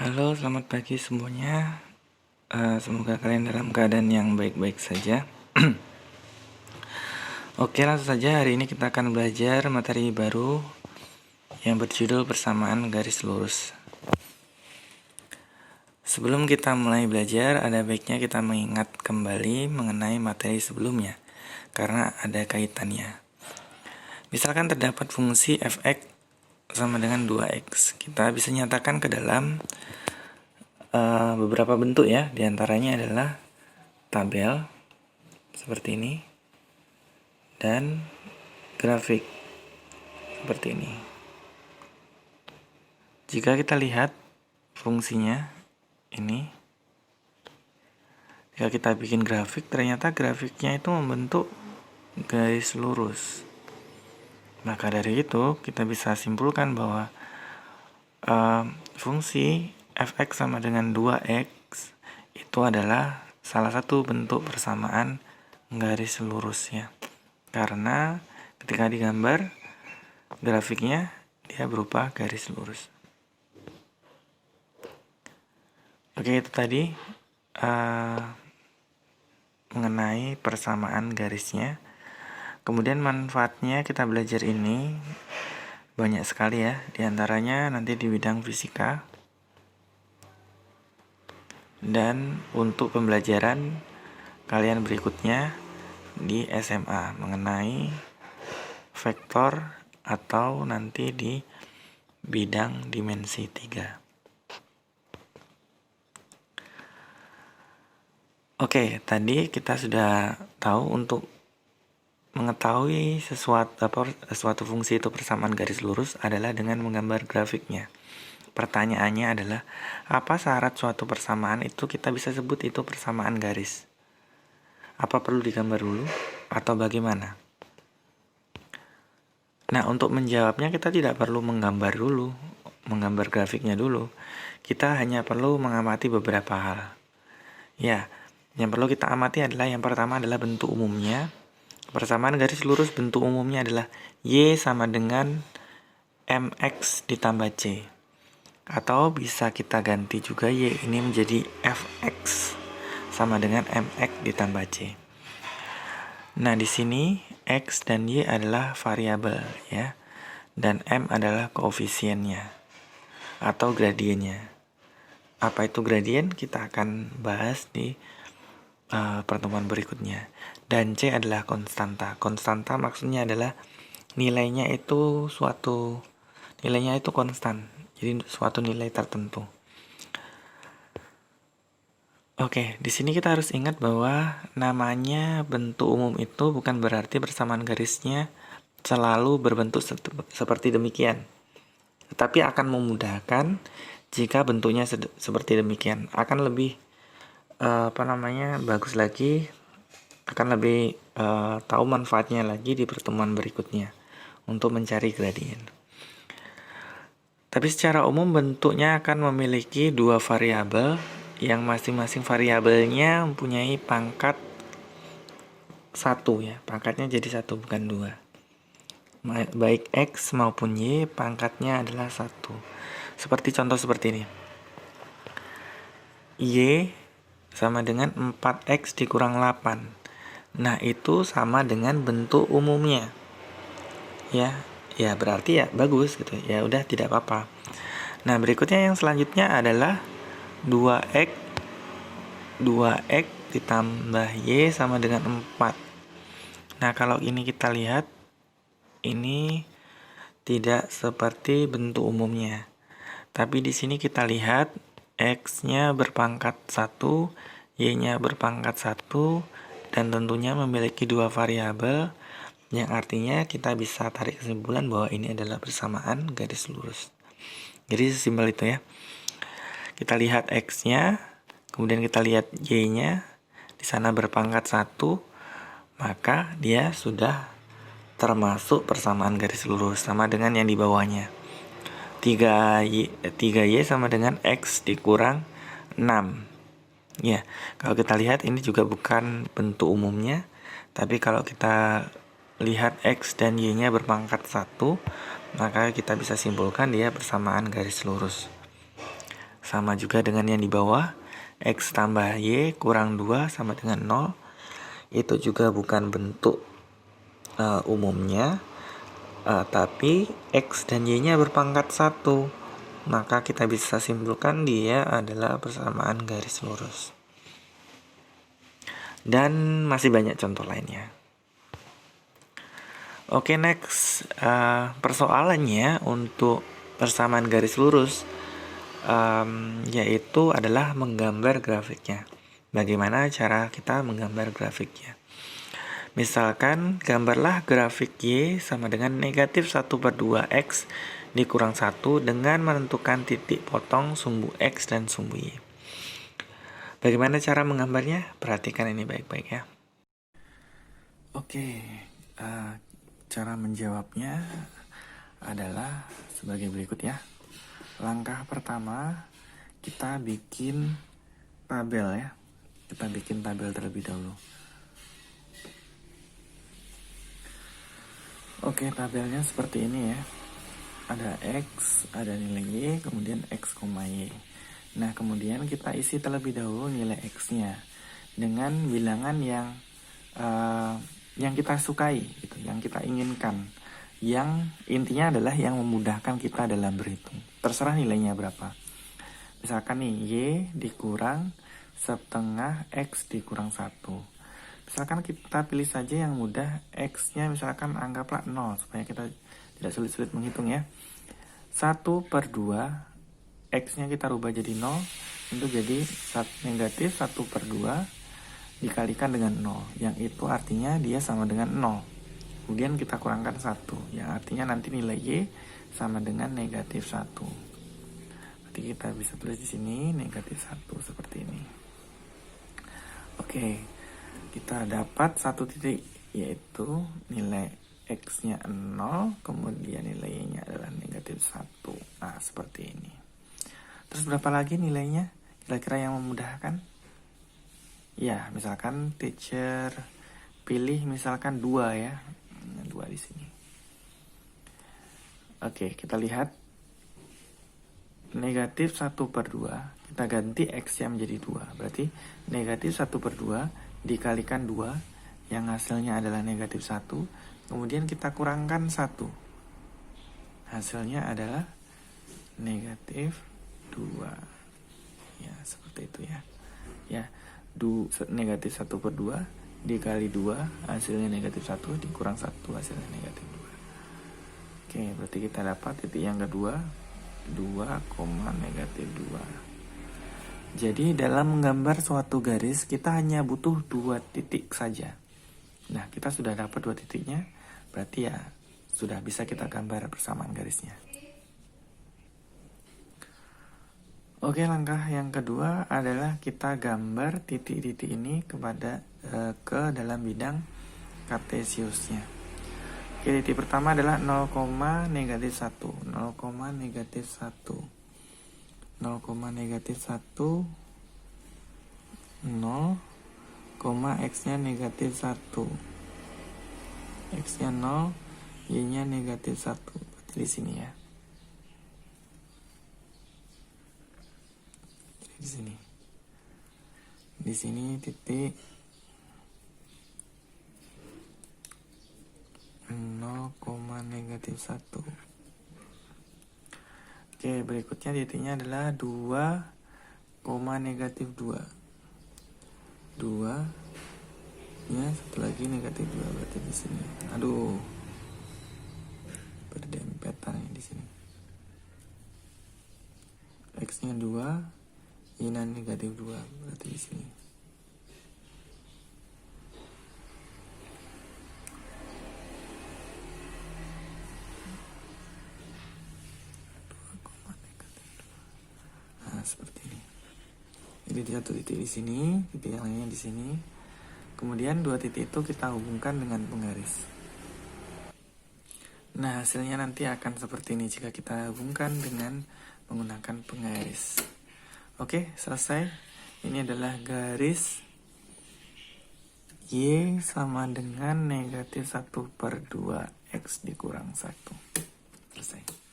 Halo, selamat pagi semuanya. Semoga kalian dalam keadaan yang baik-baik saja. Oke, langsung saja hari ini kita akan belajar materi baru yang berjudul persamaan garis lurus. Sebelum kita mulai belajar, ada baiknya kita mengingat kembali mengenai materi sebelumnya, karena ada kaitannya. Misalkan terdapat fungsi f(x) sama dengan 2x. Kita bisa nyatakan ke dalam beberapa bentuk ya. Di antaranya adalah tabel seperti ini dan grafik seperti ini. Jika kita lihat fungsinya ini, jika kita bikin grafik, ternyata grafiknya itu membentuk garis lurus. Maka dari itu kita bisa simpulkan bahwa fungsi f(x) sama dengan 2x itu adalah salah satu bentuk persamaan garis lurusnya. Karena ketika digambar grafiknya dia berupa garis lurus. Oke, itu tadi mengenai persamaan garisnya. Kemudian manfaatnya kita belajar ini banyak sekali ya. Di antaranya nanti di bidang fisika. Dan untuk pembelajaran kalian berikutnya di SMA mengenai vektor atau nanti di bidang dimensi 3. Oke, tadi kita sudah tahu untuk mengetahui suatu fungsi itu persamaan garis lurus adalah dengan menggambar grafiknya. Pertanyaannya adalah, apa syarat suatu persamaan itu kita bisa sebut itu persamaan garis? Apa perlu digambar dulu atau bagaimana? Nah, untuk menjawabnya kita tidak perlu menggambar grafiknya dulu. Kita hanya perlu mengamati beberapa hal. Ya, yang perlu kita amati adalah yang pertama adalah bentuk umumnya. Persamaan garis lurus bentuk umumnya adalah Y sama dengan MX ditambah C. Atau bisa kita ganti juga Y ini menjadi FX sama dengan MX ditambah C. Nah, di sini X dan Y adalah variabel ya. Dan M adalah koefisiennya atau gradiennya. Apa itu gradien? Kita akan bahas di pertemuan berikutnya. Dan C adalah konstanta. Konstanta maksudnya adalah nilainya itu konstan. Jadi suatu nilai tertentu. Oke, di sini kita harus ingat bahwa namanya bentuk umum itu bukan berarti persamaan garisnya selalu berbentuk seperti demikian. Tetapi akan memudahkan jika bentuknya seperti demikian. Akan lebih bagus lagi, akan lebih tahu manfaatnya lagi di pertemuan berikutnya untuk mencari gradien. Tapi secara umum bentuknya akan memiliki dua variabel yang masing-masing variabelnya mempunyai pangkat 1 ya. Pangkatnya jadi 1 bukan 2. Baik X maupun Y pangkatnya adalah 1. Seperti contoh seperti ini. Y sama dengan 4X dikurang 8. Nah, itu sama dengan bentuk umumnya. Ya berarti ya bagus gitu. Ya udah tidak apa-apa. Nah, berikutnya yang selanjutnya adalah 2x ditambah Y sama dengan 4. Nah, kalau ini kita lihat, ini tidak seperti bentuk umumnya. Tapi di sini kita lihat X-nya berpangkat 1, Y-nya berpangkat 1, dan tentunya memiliki dua variabel, yang artinya kita bisa tarik kesimpulan bahwa ini adalah persamaan garis lurus. Jadi sesimpel itu ya. Kita lihat X-nya, kemudian kita lihat Y-nya, di sana berpangkat 1, maka dia sudah termasuk persamaan garis lurus sama dengan yang di bawahnya. 3Y sama dengan X dikurang 6. Ya, kalau kita lihat ini juga bukan bentuk umumnya, tapi kalau kita lihat X dan Y-nya berpangkat 1, maka kita bisa simpulkan dia persamaan garis lurus. sama juga dengan yang di bawah. X tambah Y kurang 2 sama dengan 0. Itu juga bukan bentuk umumnya, tapi X dan Y-nya berpangkat 1. Maka kita bisa simpulkan dia adalah persamaan garis lurus. Dan masih banyak contoh lainnya. Oke, next. Persoalannya untuk persamaan garis lurus yaitu adalah menggambar grafiknya. Bagaimana cara kita menggambar grafiknya? Misalkan gambarlah grafik Y sama dengan negatif 1/2 X dikurang 1 dengan menentukan titik potong sumbu X dan sumbu Y. Bagaimana cara menggambarnya? Perhatikan ini baik-baik ya. Oke, cara menjawabnya adalah sebagai berikut ya. Langkah pertama, kita bikin tabel ya. Kita bikin tabel terlebih dahulu. Oke, tabelnya seperti ini ya. Ada X, ada nilai Y, kemudian X, Y. Nah, kemudian kita isi terlebih dahulu nilai X-nya dengan bilangan yang kita sukai, gitu, yang kita inginkan. Yang intinya adalah yang memudahkan kita dalam berhitung. Terserah nilainya berapa. Misalkan nih, Y dikurang setengah X dikurang 1. Misalkan kita pilih saja yang mudah, X-nya misalkan anggaplah 0, supaya kita tidak sulit-sulit menghitung ya. 1/2, X-nya kita rubah jadi 0, itu jadi negatif 1/2 dikalikan dengan 0, yang itu artinya dia sama dengan 0. Kemudian kita kurangkan 1, yang artinya nanti nilai Y sama dengan negatif 1. Berarti kita bisa tulis di sini negatif 1 seperti ini. Oke, kita dapat satu titik, yaitu nilai X-nya 0, kemudian nilai Y-nya adalah negatif 1. Nah, seperti ini. Terus berapa lagi nilainya? Kira-kira yang memudahkan? Ya, misalkan teacher pilih misalkan 2 ya. 2 di sini. Oke, kita lihat. Negatif 1/2, kita ganti X-nya menjadi 2. Berarti negatif 1/2 dikalikan 2, yang hasilnya adalah negatif 1. Kemudian kita kurangkan 1. Hasilnya adalah negatif 2. Ya, seperti itu ya. Ya, negatif 1/2 dikali 2 hasilnya negatif 1, dikurang 1 hasilnya negatif 2. Oke, berarti kita dapat titik yang kedua 2, negatif 2. Jadi dalam menggambar suatu garis kita hanya butuh 2 titik saja. Nah, kita sudah dapat 2 titiknya, berarti ya sudah bisa kita gambar persamaan garisnya. Oke, langkah yang kedua adalah kita gambar titik-titik ini ke dalam bidang kartesiusnya. Oke, titik pertama adalah 0, negatif 1. 0, negatif 1. 0, negatif 1. 0, X-nya negatif 1. X-nya 0, Y-nya negatif 1. Berarti di sini ya. Di sini. Di sini titik 0, negatif 1. Oke, berikutnya titiknya adalah 2, negatif 2. 2 ya, satu lagi negatif 2, berarti di sini. Aduh, berdempetan di sini. X-nya 2, Y-nya negatif 2, berarti di sini. Nah, seperti ini. Jadi satu titik di sini, titik yang lainnya di sini. Kemudian 2 titik itu kita hubungkan dengan penggaris. Nah, hasilnya nanti akan seperti ini jika kita hubungkan dengan menggunakan penggaris. Oke, selesai. Ini adalah garis Y sama dengan negatif 1/2 X dikurang 1. Selesai.